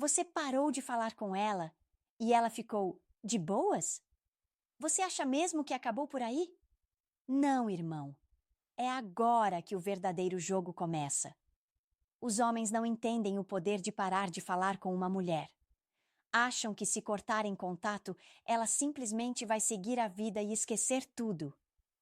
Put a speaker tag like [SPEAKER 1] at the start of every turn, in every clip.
[SPEAKER 1] Você parou de falar com ela e ela ficou de boas? Você acha mesmo que acabou por aí? Não, irmão. É agora que o verdadeiro jogo começa. Os homens não entendem o poder de parar de falar com uma mulher. Acham que se cortarem contato, ela simplesmente vai seguir a vida e esquecer tudo.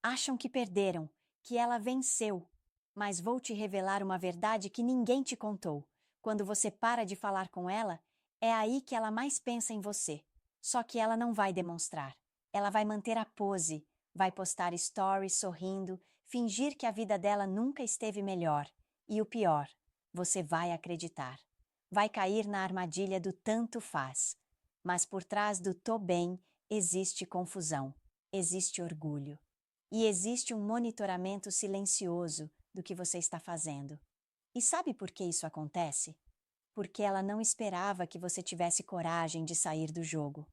[SPEAKER 1] Acham que perderam, que ela venceu. Mas vou te revelar uma verdade que ninguém te contou. Quando você para de falar com ela, é aí que ela mais pensa em você. Só que ela não vai demonstrar. Ela vai manter a pose, vai postar stories sorrindo, fingir que a vida dela nunca esteve melhor. E o pior, você vai acreditar. Vai cair na armadilha do tanto faz. Mas por trás do tô bem existe confusão, existe orgulho. E existe um monitoramento silencioso do que você está fazendo. E sabe por que isso acontece? Porque ela não esperava que você tivesse coragem de sair do jogo.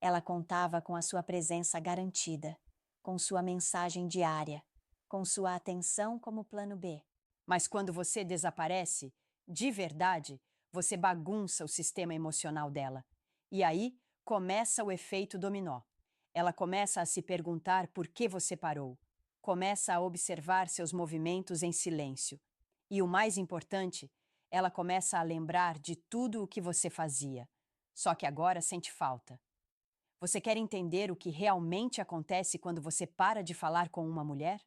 [SPEAKER 1] Ela contava com a sua presença garantida, com sua mensagem diária, com sua atenção como plano B.
[SPEAKER 2] Mas quando você desaparece, de verdade, você bagunça o sistema emocional dela. E aí começa o efeito dominó. Ela começa a se perguntar por que você parou. Começa a observar seus movimentos em silêncio. E o mais importante, ela começa a lembrar de tudo o que você fazia. Só que agora sente falta. Você quer entender o que realmente acontece quando você para de falar com uma mulher?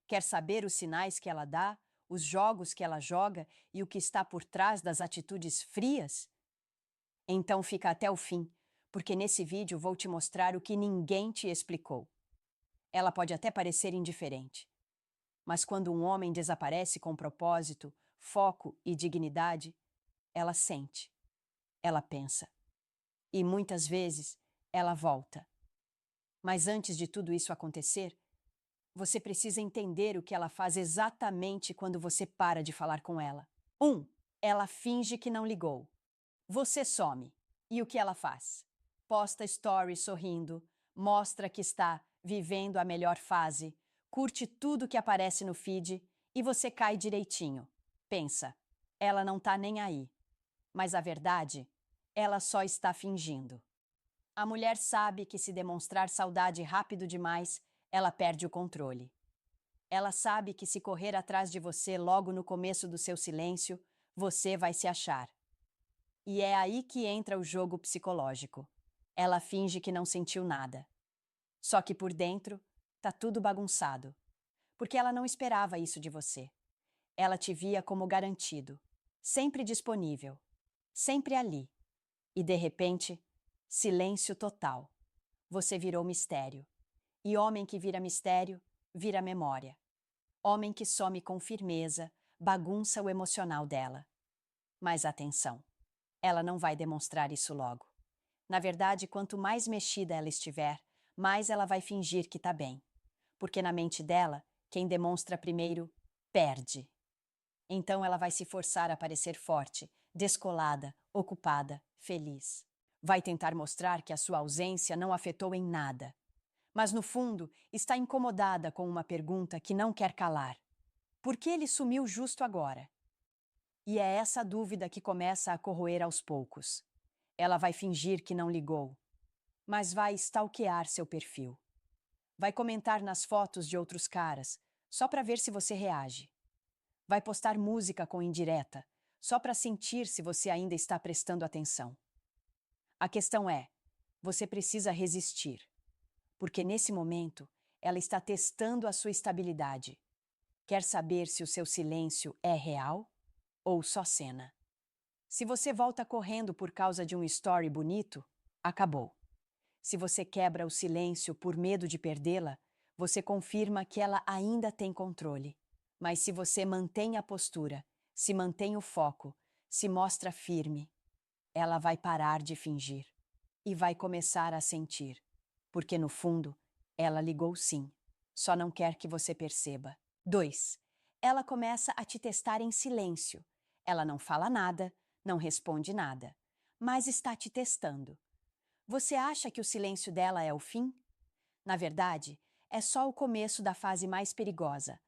[SPEAKER 2] Quer saber os sinais que ela dá, os jogos que ela joga e o que está por trás das atitudes frias? Então fica até o fim, porque nesse vídeo vou te mostrar o que ninguém te explicou. Ela pode até parecer indiferente, mas quando um homem desaparece com propósito, foco e dignidade, ela sente, ela pensa. E muitas vezes ela volta. Mas antes de tudo isso acontecer, você precisa entender o que ela faz exatamente quando você para de falar com ela. 1. Ela finge que não ligou. Você some. E o que ela faz? Posta stories sorrindo, mostra que está vivendo a melhor fase, curte tudo que aparece no feed e você cai direitinho. Pensa, ela não tá nem aí. Mas a verdade, ela só está fingindo. A mulher sabe que se demonstrar saudade rápido demais, ela perde o controle. Ela sabe que se correr atrás de você logo no começo do seu silêncio, você vai se achar. E é aí que entra o jogo psicológico. Ela finge que não sentiu nada. Só que por dentro, tá tudo bagunçado. Porque ela não esperava isso de você. Ela te via como garantido, sempre disponível, sempre ali. E de repente, silêncio total. Você virou mistério. E homem que vira mistério, vira memória. Homem que some com firmeza, bagunça o emocional dela. Mas atenção, ela não vai demonstrar isso logo. Na verdade, quanto mais mexida ela estiver, mais ela vai fingir que tá bem. Porque na mente dela, quem demonstra primeiro, perde. Então ela vai se forçar a parecer forte, descolada, ocupada, feliz. Vai tentar mostrar que a sua ausência não afetou em nada. Mas no fundo, está incomodada com uma pergunta que não quer calar. Por que ele sumiu justo agora? E é essa dúvida que começa a corroer aos poucos. Ela vai fingir que não ligou, mas vai stalkear seu perfil. Vai comentar nas fotos de outros caras, só para ver se você reage. Vai postar música com indireta, só para sentir se você ainda está prestando atenção. A questão é, você precisa resistir, porque nesse momento ela está testando a sua estabilidade. Quer saber se o seu silêncio é real ou só cena? Se você volta correndo por causa de um story bonito, acabou. Se você quebra o silêncio por medo de perdê-la, você confirma que ela ainda tem controle. Mas se você mantém a postura, se mantém o foco, se mostra firme, ela vai parar de fingir e vai começar a sentir. Porque no fundo, ela ligou sim, só não quer que você perceba. 2. Ela começa a te testar em silêncio. Ela não fala nada, não responde nada, mas está te testando. Você acha que o silêncio dela é o fim? Na verdade, é só o começo da fase mais perigosa,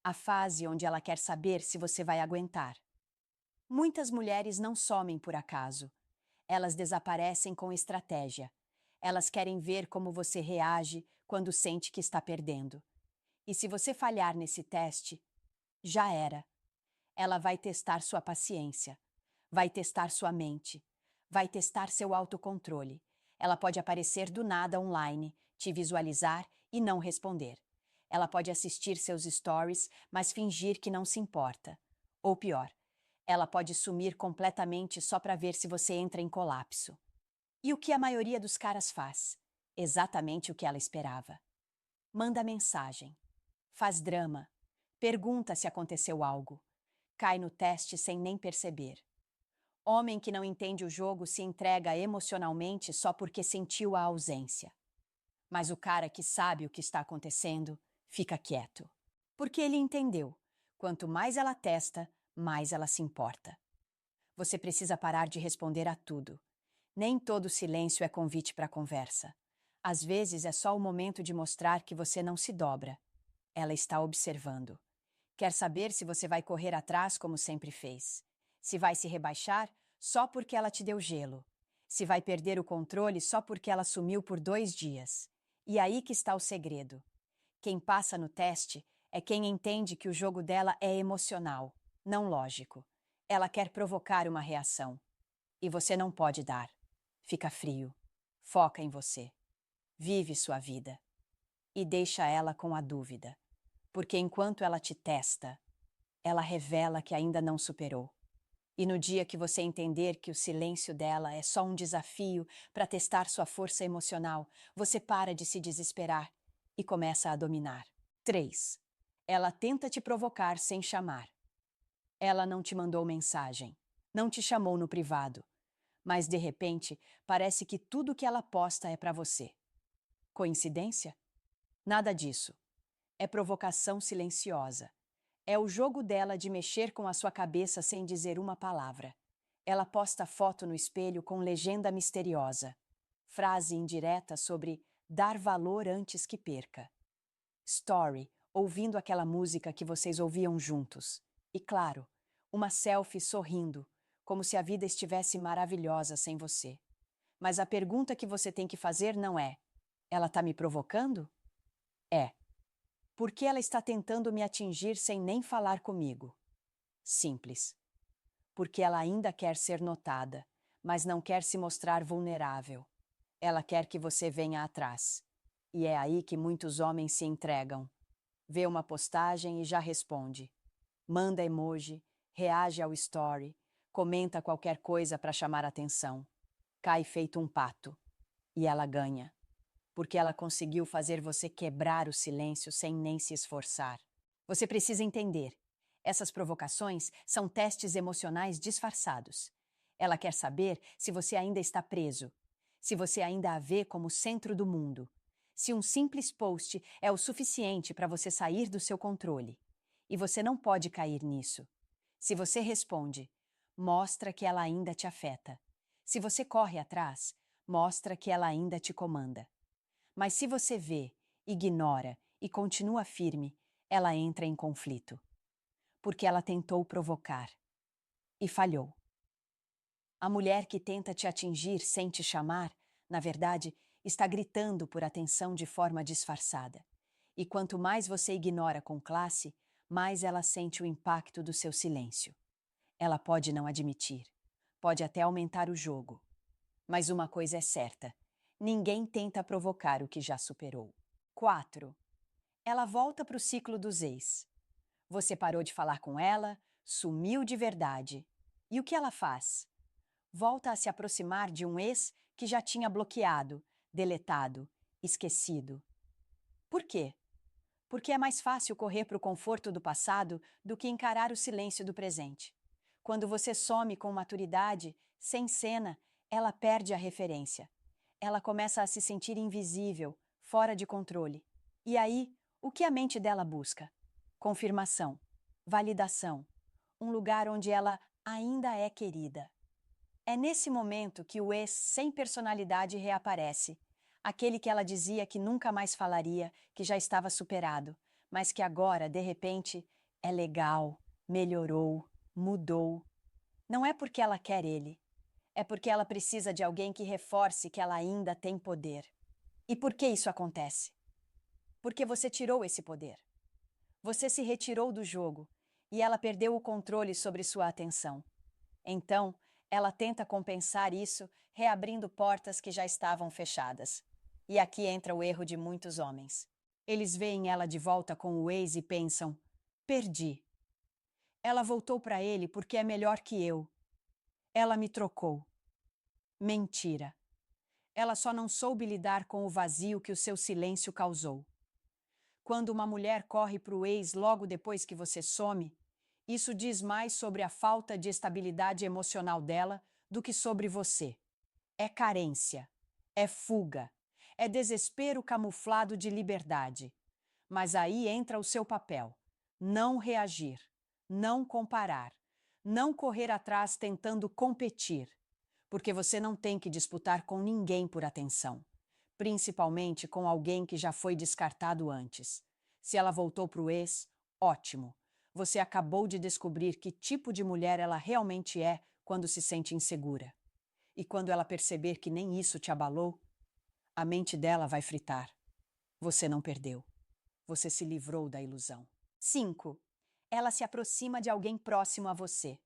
[SPEAKER 2] a fase onde ela quer saber se você vai aguentar. Muitas mulheres não somem por acaso. Elas desaparecem com estratégia. Elas querem ver como você reage quando sente que está perdendo. E se você falhar nesse teste, já era. Ela vai testar sua paciência, vai testar sua mente, vai testar seu autocontrole. Ela pode aparecer do nada online, te visualizar e não responder. Ela pode assistir seus stories, mas fingir que não se importa. Ou pior, ela pode sumir completamente só para ver se você entra em colapso. E o que a maioria dos caras faz? Exatamente o que ela esperava. Manda mensagem, faz drama, pergunta se aconteceu algo, cai no teste sem nem perceber. Homem que não entende o jogo se entrega emocionalmente só porque sentiu a ausência. Mas o cara que sabe o que está acontecendo fica quieto. Porque ele entendeu. Quanto mais ela testa, mais ela se importa. Você precisa parar de responder a tudo. Nem todo silêncio é convite para conversa. Às vezes é só o momento de mostrar que você não se dobra. Ela está observando. Quer saber se você vai correr atrás como sempre fez. Se vai se rebaixar só porque ela te deu gelo. Se vai perder o controle só porque ela sumiu por 2 dias. E aí que está o segredo. Quem passa no teste é quem entende que o jogo dela é emocional, não lógico. Ela quer provocar uma reação. E você não pode dar. Fica frio. Foca em você. Vive sua vida. E deixa ela com a dúvida. Porque enquanto ela te testa, ela revela que ainda não superou. E no dia que você entender que o silêncio dela é só um desafio para testar sua força emocional, você para de se desesperar e começa a dominar. 3. Ela tenta te provocar sem chamar. Ela não te mandou mensagem, não te chamou no privado, mas de repente parece que tudo que ela posta é para você. Coincidência? Nada disso. É provocação silenciosa. É o jogo dela de mexer com a sua cabeça sem dizer uma palavra. Ela posta foto no espelho com legenda misteriosa. Frase indireta sobre dar valor antes que perca. Story, ouvindo aquela música que vocês ouviam juntos. E claro, uma selfie sorrindo, como se a vida estivesse maravilhosa sem você. Mas a pergunta que você tem que fazer não é: ela está me provocando? É: por que ela está tentando me atingir sem nem falar comigo? Simples. Porque ela ainda quer ser notada, mas não quer se mostrar vulnerável. Ela quer que você venha atrás. E é aí que muitos homens se entregam. Vê uma postagem e já responde. Manda emoji, reage ao story, comenta qualquer coisa para chamar atenção. Cai feito um pato. E ela ganha. Porque ela conseguiu fazer você quebrar o silêncio sem nem se esforçar. Você precisa entender. Essas provocações são testes emocionais disfarçados. Ela quer saber se você ainda está preso, se você ainda a vê como centro do mundo, se um simples post é o suficiente para você sair do seu controle. E você não pode cair nisso. Se você responde, mostra que ela ainda te afeta. Se você corre atrás, mostra que ela ainda te comanda. Mas se você vê, ignora e continua firme, ela entra em conflito. Porque ela tentou provocar. E falhou. A mulher que tenta te atingir sem te chamar, na verdade, está gritando por atenção de forma disfarçada. E quanto mais você ignora com classe, mais ela sente o impacto do seu silêncio. Ela pode não admitir, pode até aumentar o jogo. Mas uma coisa é certa: ninguém tenta provocar o que já superou. 4. Ela volta para o ciclo dos ex. Você parou de falar com ela, sumiu de verdade. E o que ela faz? Volta a se aproximar de um ex que já tinha bloqueado, deletado, esquecido. Por quê? Porque é mais fácil correr para o conforto do passado do que encarar o silêncio do presente. Quando você some com maturidade, sem cena, ela perde a referência. Ela começa a se sentir invisível, fora de controle. E aí, o que a mente dela busca? Confirmação, validação, um lugar onde ela ainda é querida. É nesse momento que o ex sem personalidade reaparece, aquele que ela dizia que nunca mais falaria, que já estava superado, mas que agora, de repente, é legal, melhorou, mudou. Não é porque ela quer ele. É porque ela precisa de alguém que reforce que ela ainda tem poder. E por que isso acontece? Porque você tirou esse poder. Você se retirou do jogo e ela perdeu o controle sobre sua atenção. Então, ela tenta compensar isso reabrindo portas que já estavam fechadas. E aqui entra o erro de muitos homens. Eles veem ela de volta com o ex e pensam: perdi. Ela voltou para ele porque é melhor que eu. Ela me trocou. Mentira. Ela só não soube lidar com o vazio que o seu silêncio causou. Quando uma mulher corre para o ex logo depois que você some, isso diz mais sobre a falta de estabilidade emocional dela do que sobre você. É carência, é fuga, é desespero camuflado de liberdade. Mas aí entra o seu papel: não reagir, não comparar, não correr atrás tentando competir, porque você não tem que disputar com ninguém por atenção, principalmente com alguém que já foi descartado antes. Se ela voltou para o ex, ótimo. Você acabou de descobrir que tipo de mulher ela realmente é quando se sente insegura. E quando ela perceber que nem isso te abalou, a mente dela vai fritar. Você não perdeu. Você se livrou da ilusão. 5. Ela se aproxima de alguém próximo a você.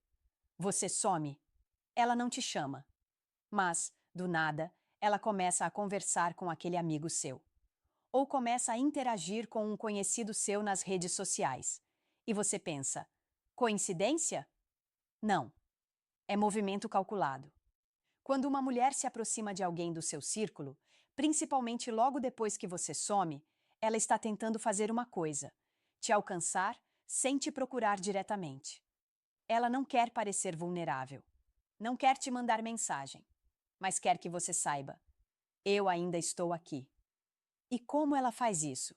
[SPEAKER 2] Você some. Ela não te chama. Mas, do nada, ela começa a conversar com aquele amigo seu. Ou começa a interagir com um conhecido seu nas redes sociais. E você pensa: coincidência? Não. É movimento calculado. Quando uma mulher se aproxima de alguém do seu círculo, principalmente logo depois que você some, ela está tentando fazer uma coisa: te alcançar sem te procurar diretamente. Ela não quer parecer vulnerável. Não quer te mandar mensagem, mas quer que você saiba: eu ainda estou aqui. E como ela faz isso?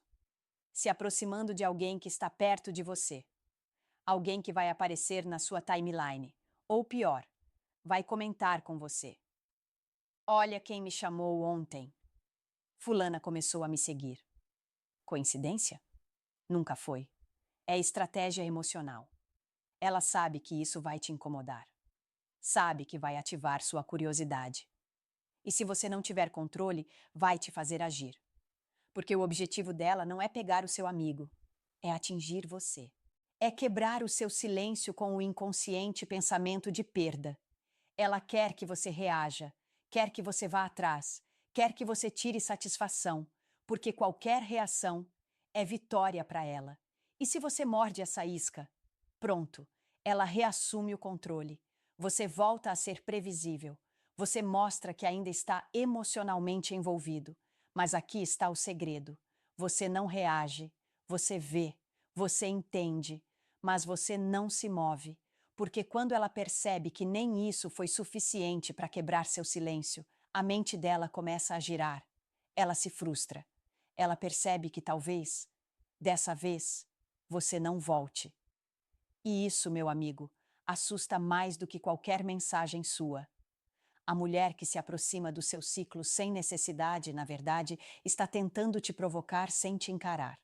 [SPEAKER 2] Se aproximando de alguém que está perto de você. Alguém que vai aparecer na sua timeline. Ou pior, vai comentar com você. Olha quem me chamou ontem. Fulana começou a me seguir. Coincidência? Nunca foi. É estratégia emocional. Ela sabe que isso vai te incomodar. Sabe que vai ativar sua curiosidade. E se você não tiver controle, vai te fazer agir. Porque o objetivo dela não é pegar o seu amigo, é atingir você. É quebrar o seu silêncio com o inconsciente pensamento de perda. Ela quer que você reaja, quer que você vá atrás, quer que você tire satisfação, porque qualquer reação é vitória para ela. E se você morde essa isca, pronto, ela reassume o controle. Você volta a ser previsível. Você mostra que ainda está emocionalmente envolvido. Mas aqui está o segredo. Você não reage, você vê, você entende, mas você não se move. Porque quando ela percebe que nem isso foi suficiente para quebrar seu silêncio, a mente dela começa a girar. Ela se frustra. Ela percebe que talvez, dessa vez, você não volte. E isso, meu amigo, assusta mais do que qualquer mensagem sua. A mulher que se aproxima do seu ciclo sem necessidade, na verdade, está tentando te provocar sem te encarar.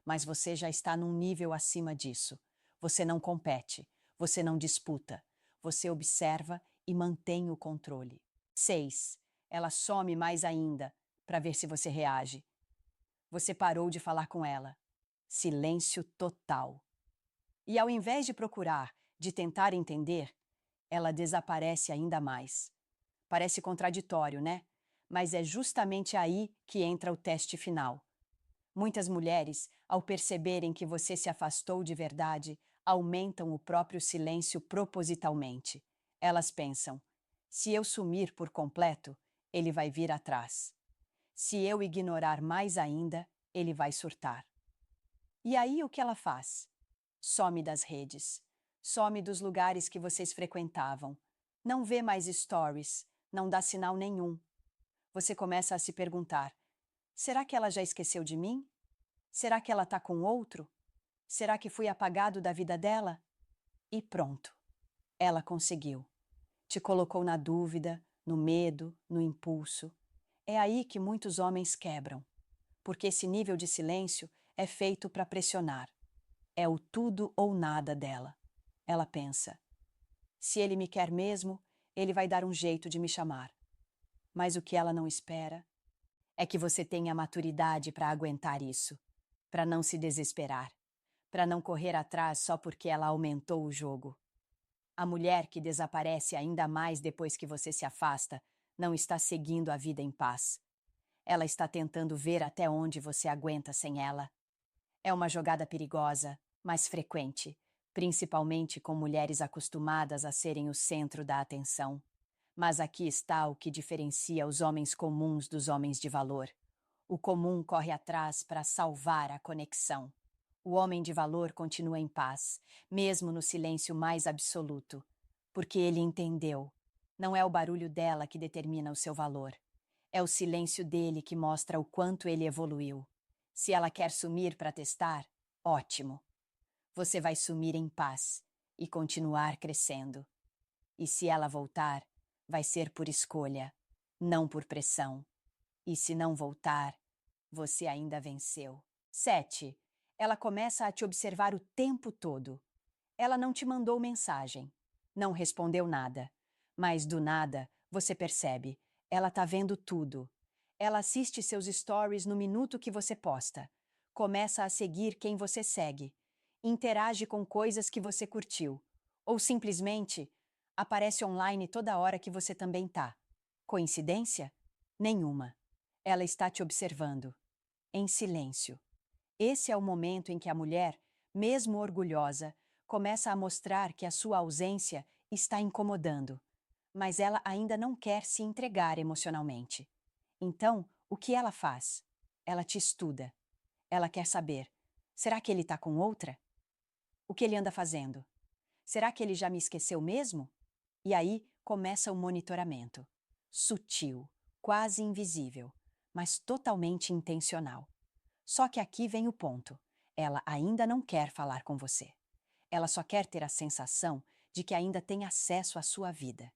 [SPEAKER 2] Mas você já está num nível acima disso. Você não compete, você não disputa, você observa e mantém o controle. 6. Ela some mais ainda para ver se você reage. Você parou de falar com ela. Silêncio total. E ao invés de procurar, de tentar entender, ela desaparece ainda mais. Parece contraditório, né? Mas é justamente aí que entra o teste final. Muitas mulheres, ao perceberem que você se afastou de verdade, aumentam o próprio silêncio propositalmente. Elas pensam: se eu sumir por completo, ele vai vir atrás. Se eu ignorar mais ainda, ele vai surtar. E aí o que ela faz? Some das redes. Some dos lugares que vocês frequentavam. Não vê mais stories. Não dá sinal nenhum. Você começa a se perguntar: será que ela já esqueceu de mim? Será que ela está com outro? Será que fui apagado da vida dela? E pronto. Ela conseguiu. Te colocou na dúvida, no medo, no impulso. É aí que muitos homens quebram. Porque esse nível de silêncio é feito para pressionar. É o tudo ou nada dela. Ela pensa: Se ele me quer mesmo, ele vai dar um jeito de me chamar. Mas o que ela não espera é que você tenha maturidade para aguentar isso, para não se desesperar, para não correr atrás só porque ela aumentou o jogo. A mulher que desaparece ainda mais depois que você se afasta não está seguindo a vida em paz. Ela está tentando ver até onde você aguenta sem ela. É uma jogada perigosa, mas frequente, principalmente com mulheres acostumadas a serem o centro da atenção. Mas aqui está o que diferencia os homens comuns dos homens de valor. O comum corre atrás para salvar a conexão. O homem de valor continua em paz, mesmo no silêncio mais absoluto, porque ele entendeu. Não é o barulho dela que determina o seu valor. É o silêncio dele que mostra o quanto ele evoluiu. Se ela quer sumir para testar, ótimo. Você vai sumir em paz e continuar crescendo. E se ela voltar, vai ser por escolha, não por pressão. E se não voltar, você ainda venceu. 7. Ela começa a te observar o tempo todo. Ela não te mandou mensagem, não respondeu nada. Mas do nada, você percebe, ela tá vendo tudo. Ela assiste seus stories no minuto que você posta. Começa a seguir quem você segue. Interage com coisas que você curtiu. Ou simplesmente aparece online toda hora que você também tá. Coincidência? Nenhuma. Ela está te observando. Em silêncio. Esse é o momento em que a mulher, mesmo orgulhosa, começa a mostrar que a sua ausência está incomodando, mas ela ainda não quer se entregar emocionalmente. Então, o que ela faz? Ela te estuda. Ela quer saber: será que ele está com outra? O que ele anda fazendo? Será que ele já me esqueceu mesmo? E aí começa o monitoramento. Sutil, quase invisível, mas totalmente intencional. Só que aqui vem o ponto. Ela ainda não quer falar com você. Ela só quer ter a sensação de que ainda tem acesso à sua vida.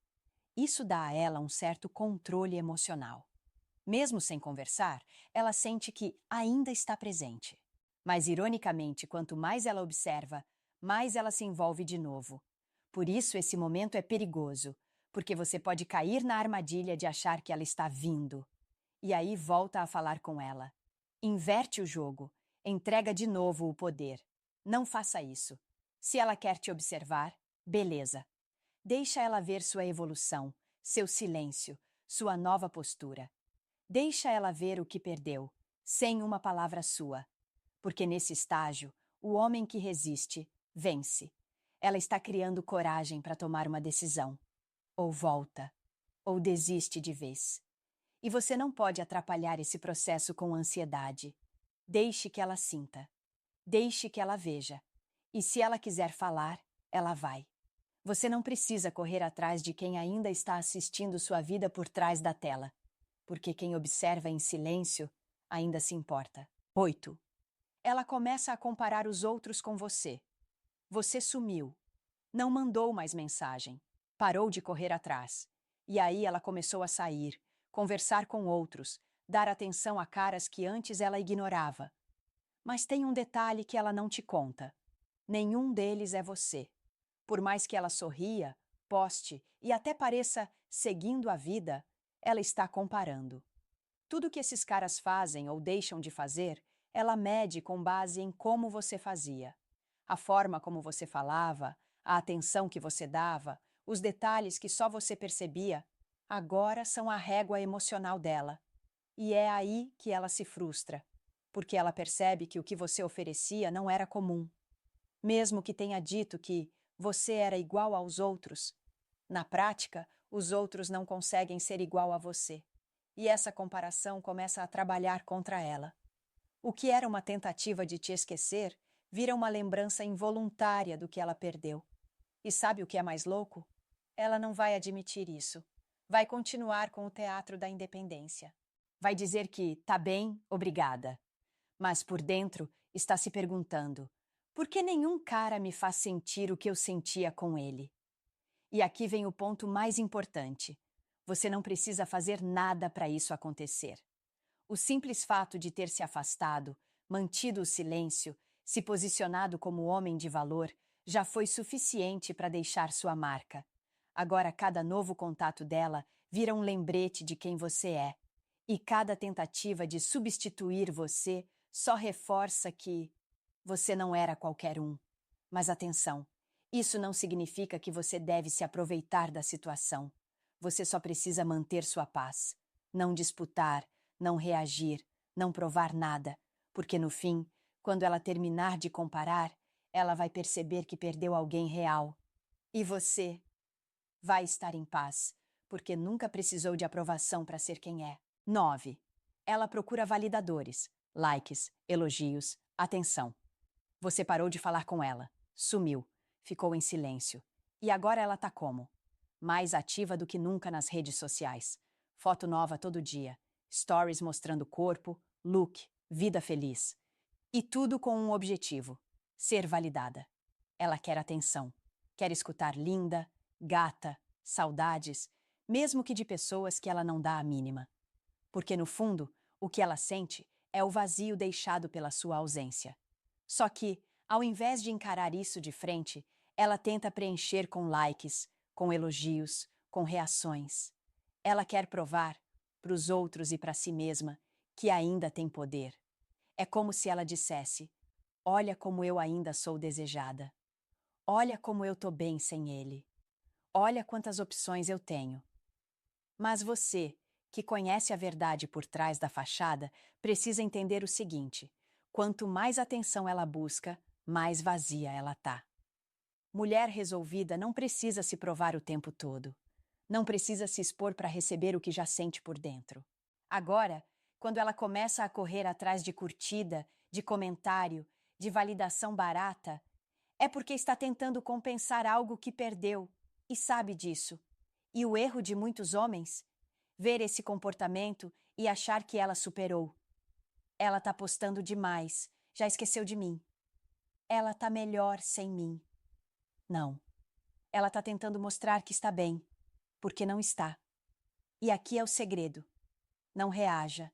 [SPEAKER 2] Isso dá a ela um certo controle emocional. Mesmo sem conversar, ela sente que ainda está presente. Mas, ironicamente, quanto mais ela observa, mais ela se envolve de novo. Por isso, esse momento é perigoso, porque você pode cair na armadilha de achar que ela está vindo. E aí volta a falar com ela. Inverte o jogo. Entrega de novo o poder. Não faça isso. Se ela quer te observar, beleza. Deixa ela ver sua evolução, seu silêncio, sua nova postura. Deixa ela ver o que perdeu, sem uma palavra sua. Porque nesse estágio, o homem que resiste, vence. Ela está criando coragem para tomar uma decisão. Ou volta, ou desiste de vez. E você não pode atrapalhar esse processo com ansiedade. Deixe que ela sinta. Deixe que ela veja. E se ela quiser falar, ela vai. Você não precisa correr atrás de quem ainda está assistindo sua vida por trás da tela, porque quem observa em silêncio ainda se importa. 8. Ela começa a comparar os outros com você. Você sumiu. Não mandou mais mensagem. Parou de correr atrás. E aí ela começou a sair, conversar com outros, dar atenção a caras que antes ela ignorava. Mas tem um detalhe que ela não te conta. Nenhum deles é você. Por mais que ela sorria, poste e até pareça seguindo a vida, ela está comparando. Tudo que esses caras fazem ou deixam de fazer, ela mede com base em como você fazia. A forma como você falava, a atenção que você dava, os detalhes que só você percebia, agora são a régua emocional dela. E é aí que ela se frustra, porque ela percebe que o que você oferecia não era comum. Mesmo que tenha dito que você era igual aos outros, na prática, os outros não conseguem ser igual a você. E essa comparação começa a trabalhar contra ela. O que era uma tentativa de te esquecer vira uma lembrança involuntária do que ela perdeu. E sabe o que é mais louco? Ela não vai admitir isso. Vai continuar com o teatro da independência. Vai dizer que tá bem, obrigada. Mas por dentro está se perguntando: por que nenhum cara me faz sentir o que eu sentia com ele? E aqui vem o ponto mais importante. Você não precisa fazer nada para isso acontecer. O simples fato de ter se afastado, mantido o silêncio, se posicionado como homem de valor, já foi suficiente para deixar sua marca. Agora, cada novo contato dela vira um lembrete de quem você é. E cada tentativa de substituir você só reforça que você não era qualquer um. Mas atenção, isso não significa que você deve se aproveitar da situação. Você só precisa manter sua paz. Não disputar, não reagir, não provar nada, porque no fim, quando ela terminar de comparar, ela vai perceber que perdeu alguém real. E você vai estar em paz, porque nunca precisou de aprovação para ser quem é. 9. Ela procura validadores, likes, elogios, atenção. Você parou de falar com ela, sumiu, ficou em silêncio. E agora ela tá como? Mais ativa do que nunca nas redes sociais. Foto nova todo dia, stories mostrando corpo, look, vida feliz. E tudo com um objetivo: ser validada. Ela quer atenção, quer escutar linda, gata, saudades, mesmo que de pessoas que ela não dá a mínima. Porque, no fundo, o que ela sente é o vazio deixado pela sua ausência. Só que, ao invés de encarar isso de frente, ela tenta preencher com likes, com elogios, com reações. Ela quer provar, para os outros e para si mesma, que ainda tem poder. É como se ela dissesse: olha como eu ainda sou desejada. Olha como eu tô bem sem ele. Olha quantas opções eu tenho. Mas você, que conhece a verdade por trás da fachada, precisa entender o seguinte: quanto mais atenção ela busca, mais vazia ela tá. Mulher resolvida não precisa se provar o tempo todo. Não precisa se expor para receber o que já sente por dentro. Agora, quando ela começa a correr atrás de curtida, de comentário, de validação barata, é porque está tentando compensar algo que perdeu e sabe disso. E o erro de muitos homens? Ver esse comportamento e achar que ela superou. Ela tá postando demais, já esqueceu de mim. Ela tá melhor sem mim. Não. Ela tá tentando mostrar que está bem, porque não está. E aqui é o segredo. Não reaja.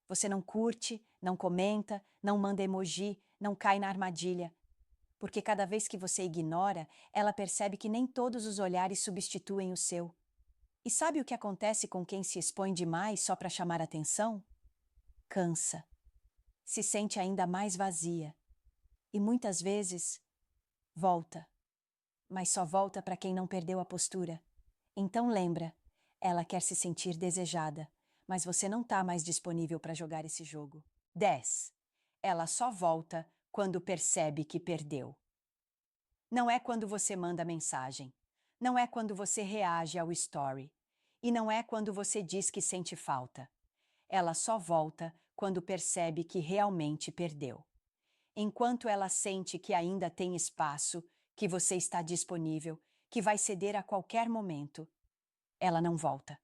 [SPEAKER 2] Você não curte, não comenta, não manda emoji, não cai na armadilha. Porque cada vez que você ignora, ela percebe que nem todos os olhares substituem o seu. E sabe o que acontece com quem se expõe demais só para chamar atenção? Cansa. Se sente ainda mais vazia. E muitas vezes, volta. Mas só volta para quem não perdeu a postura. Então lembra, ela quer se sentir desejada, mas você não está mais disponível para jogar esse jogo. 10. Ela só volta quando percebe que perdeu. Não é quando você manda mensagem. Não é quando você reage ao story. E não é quando você diz que sente falta. Ela só volta quando percebe que realmente perdeu. Enquanto ela sente que ainda tem espaço, que você está disponível, que vai ceder a qualquer momento, ela não volta.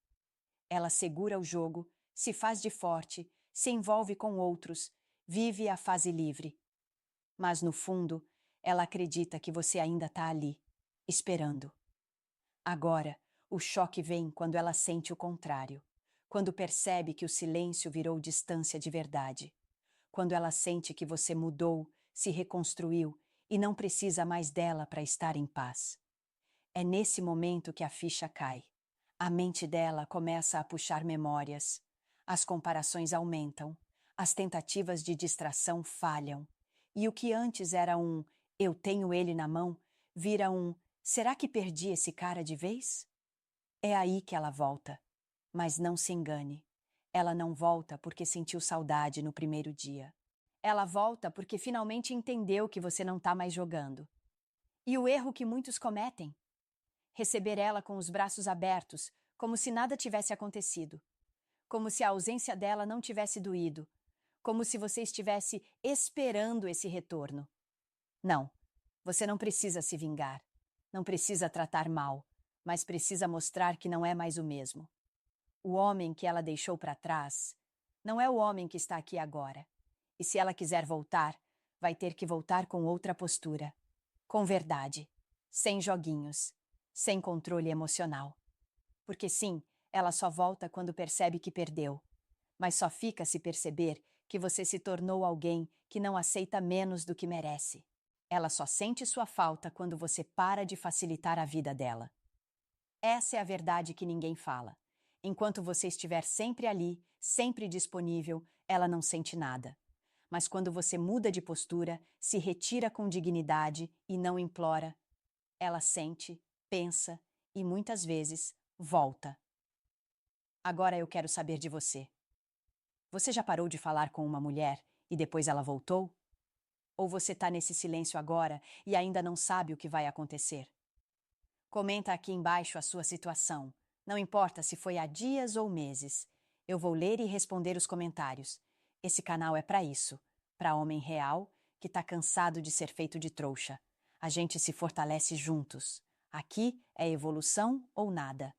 [SPEAKER 2] Ela segura o jogo, se faz de forte, se envolve com outros, vive a fase livre. Mas, no fundo, ela acredita que você ainda está ali, esperando. Agora, o choque vem quando ela sente o contrário, quando percebe que o silêncio virou distância de verdade, quando ela sente que você mudou, se reconstruiu e não precisa mais dela para estar em paz. É nesse momento que a ficha cai. A mente dela começa a puxar memórias. As comparações aumentam. As tentativas de distração falham. E o que antes era um "eu tenho ele na mão" vira um "será que perdi esse cara de vez?" É aí que ela volta. Mas não se engane. Ela não volta porque sentiu saudade no primeiro dia. Ela volta porque finalmente entendeu que você não está mais jogando. E o erro que muitos cometem? Receber ela com os braços abertos, como se nada tivesse acontecido. Como se a ausência dela não tivesse doído. Como se você estivesse esperando esse retorno. Não, você não precisa se vingar. Não precisa tratar mal, mas precisa mostrar que não é mais o mesmo. O homem que ela deixou para trás não é o homem que está aqui agora. E se ela quiser voltar, vai ter que voltar com outra postura. Com verdade. Sem joguinhos. Sem controle emocional. Porque sim, ela só volta quando percebe que perdeu. Mas só fica se perceber que você se tornou alguém que não aceita menos do que merece. Ela só sente sua falta quando você para de facilitar a vida dela. Essa é a verdade que ninguém fala. Enquanto você estiver sempre ali, sempre disponível, ela não sente nada. Mas quando você muda de postura, se retira com dignidade e não implora, ela sente, pensa e muitas vezes volta. Agora eu quero saber de você. Você já parou de falar com uma mulher e depois ela voltou? Ou você está nesse silêncio agora e ainda não sabe o que vai acontecer? Comenta aqui embaixo a sua situação. Não importa se foi há dias ou meses. Eu vou ler e responder os comentários. Esse canal é para isso, para homem real que está cansado de ser feito de trouxa. A gente se fortalece juntos. Aqui é evolução ou nada.